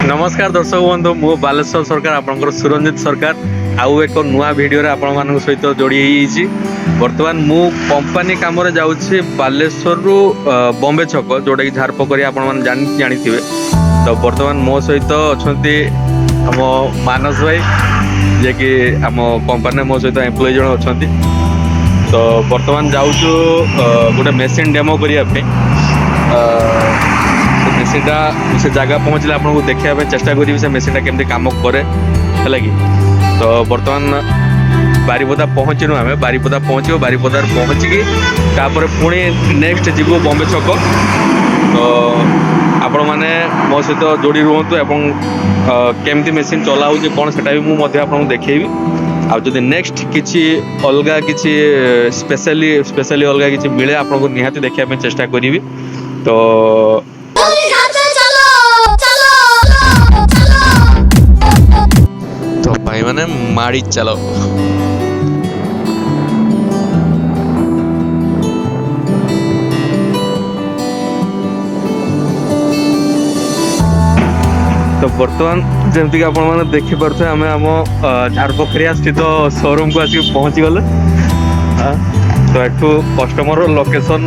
नमस्कार दर्शक बंधु मु बालेश्वर सरकार आपनकर सुरंजित सरकार आउ एक नुआ वीडियो रे आपण मानक सहित जोड़ी होईची। वर्तमान मु कंपनी काम रे जाउछि बालेश्वर रु बॉम्बे छक जोटा कि झारपकरी आपण मान जानिथिबे। तो वर्तमान मो सहित अछंती हम मानस भाई जे कि हम कंपनी मो सहित एम्प्लॉय जण अछंती। तो वर्तमान जाउछु गोटे मेसिन डेमो करिया पे मेसीनटा से जगह पहुँचले आपको देखा चेष्टा करी से मेसीनटा केमती काम करे है कि। तो बर्तमान बारीपदा पहुँचनु आम बारीपदा पहुँचो बारीपदार पहुँचिकी तापर पुणी नेक्स्ट जीवु बॉम्बे छक। तो आपण मैंने मो सहित जोड़ी रुहतु एवं केमती मेसीन चलाऊ कौन से भी मुझे आपको देखी। आ जदि नेक्स्ट किसी अलग किसी स्पेशली अलग किसी मिले आपको निहाती देखा चेष्टा करी। तो भाई माने माड़ी चलो। तो बर्तमान जमती आप देखी पारे आम आम झारपखरिया स्थित शोरूम को आसिक पहुँची गले। तो एठू कस्टमर लोकेशन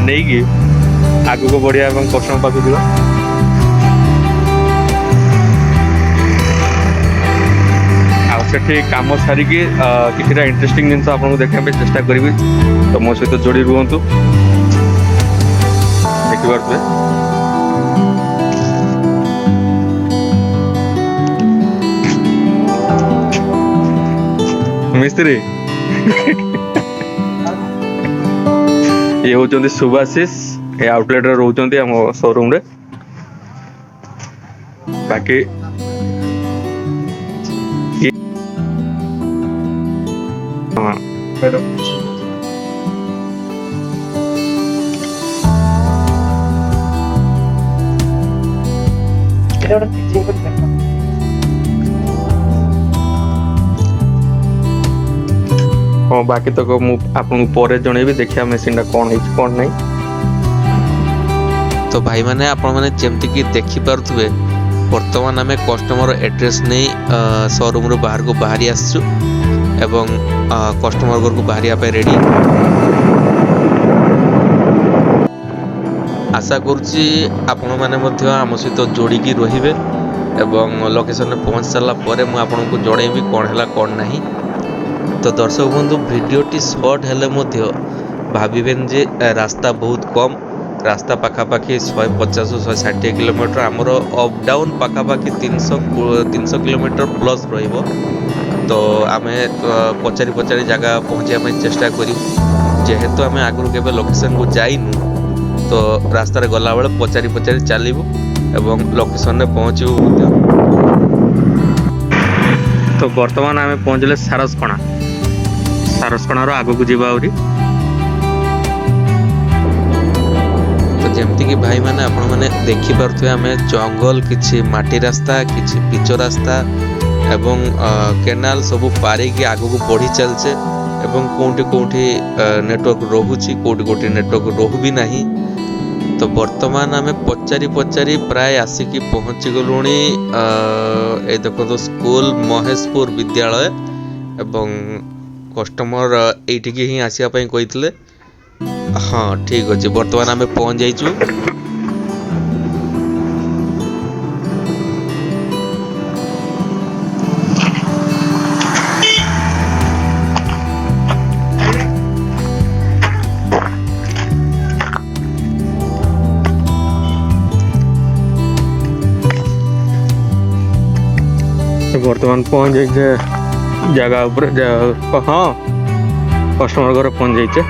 नहीं कि आग को बढ़िया कस्टमर पाक जा सेठी काम सारिकी किसी इंटरेस्टिंग जिन आपको देखा चेष्टा करी। तो मो सहित जोड़ी रुहतु देखिए। मिस्त्री ये होचंदी सुभाशिष ये आउटलेट रे रहउचंदी हम शोरूम रे। बाकी हाँ बाकी तक मुझे जनइबी देखिए मेसीन कौन है कौन नहीं। तो भाई माने आपण माने जेमती कि देखि पारुथबे वर्तमान आमे कस्टमर एड्रेस नहीं शोरूम रो बाहर को बाहरी आसछु एवं कस्टमर घर को बाहरिया पे रेडी। आशा करुच्ची आपण माने मध्य आम सहित जोड़िकी रहिबे एवं लोकेशन में पहुँच सारा पर मुझे आपको जनइबी कौन है कौन नहीं। तो दर्शक बंधु वीडियोटी शॉर्ट हेले मध्य भाविबेन जे रास्ता बहुत कम रास्ता पाखापाखि 150-160 किलोमीटर आमर अप डाउन पाखापाखि 300 किलोमीटर प्लस रहिबो। तो आम पचारि पचारि जगह पहुँचा चेष्टा करूँ जेहेतु आम आगु के लोकेशन को जाइनु। तो रास्तार गला बेले पचारि पचारि चलू एवं लोकेशन में पहुँचू। तो बर्तमान आम पहुँचले सारसकणा आग को जीवा। तो जमती कि भाई माने आपण माने देखि पारथुवे आमे जंगल किछि माटी रास्ता किछि पिच रास्ता एवं केनाल सब पारी के आगु को बढ़ी चलছে एवं कोठी कोठी नेटवर्क रहुछि कोठी कोठी नेटवर्क रहु भी नाही। तो वर्तमान आमे पचारि पचारि प्राय आसिकी पहुँची गलुणी ए देखो तो स्कूल महेशपुर विद्यालय एवं कस्टमर एइटिकी ही आसिया पई कहितले। हाँ ठीक अच्छे बर्तमान आमे पहुँच जाइचु। बर्तमान पहुँच जाइए जगह ऊपर हाँ कस्टमर घर पहुँच जाइए।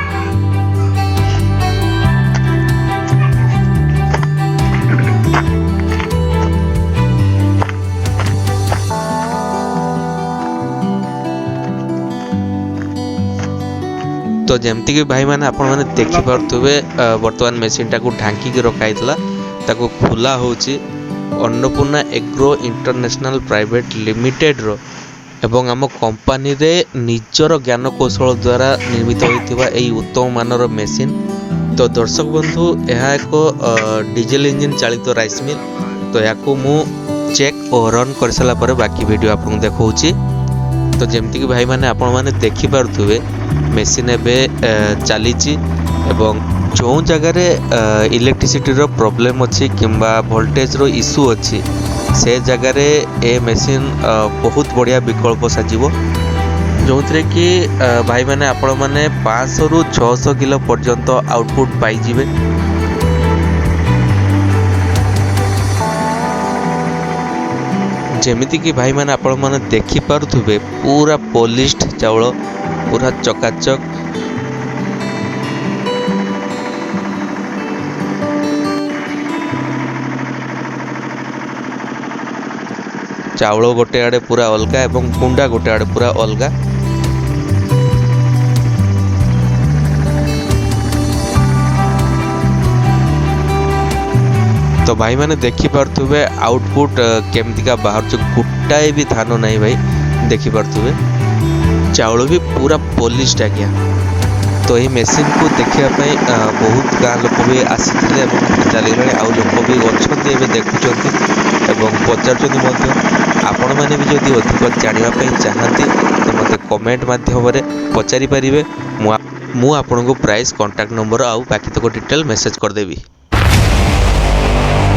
तो जमती कि भाई माने आपण माने देखि पारथुबे वर्तमान मेसिन टाको ढांकी के रखाइतला ताको खुला होची Annapurna agro international private limited रो एवं आम कंपनी रे निजर ज्ञान कौशल द्वारा निर्मित होइतिबा एई उत्तम मानर मेसिन। तो दर्शक बंधु यह एक डीजेल इंजिन चालित राइस मिल। तो या चेक और रन कर सारा पर बाकी वीडियो आपको देखौछि। तो जमती कि भाई माने आपण माने देखि पारुथुबे मेसीन एबे चलीछि एवं जो जगार इलेक्ट्रिसिटी रो प्रॉब्लम अच्छी किंबा वोल्टेज रो इशू अच्छी से जगार ए मेसीन बहुत बढ़िया विकल्प साजिबो जो थे कि भाई माने आपण माने 500 रु 600 किलो पर्यंत आउटपुट पाई जिवे। जेमिति कि भाई माने आपण माने देखि पारुथुबे पूरा पॉलिश्ड चाउल पूरा चकाचक चाउल गोटे आड़े पूरा अलगा एवं कुंडा गोटे आड़े पूरा अलगा। तो भाई माने देखि पारुथुबे आउटपुट केमतिका बाहर जो गुटाए भी धान नहीं भाई देखि पारुथुबे चाउल भी पूरा पॉलिश्ड आज्ञा। तो यही मेसीन को देखा बहुत गाँ लोक भी आसी चली आउ लोक भी अच्छा देखुं एवं पचार आपण मैंने भी जदि अधिक जानापी चाहती तो मत कमेंट माध्यम पचारि पारे। मु आपन को प्राइस कांटेक्ट नंबर आउ बाकी तक डिटेल मेसेज करदेवी।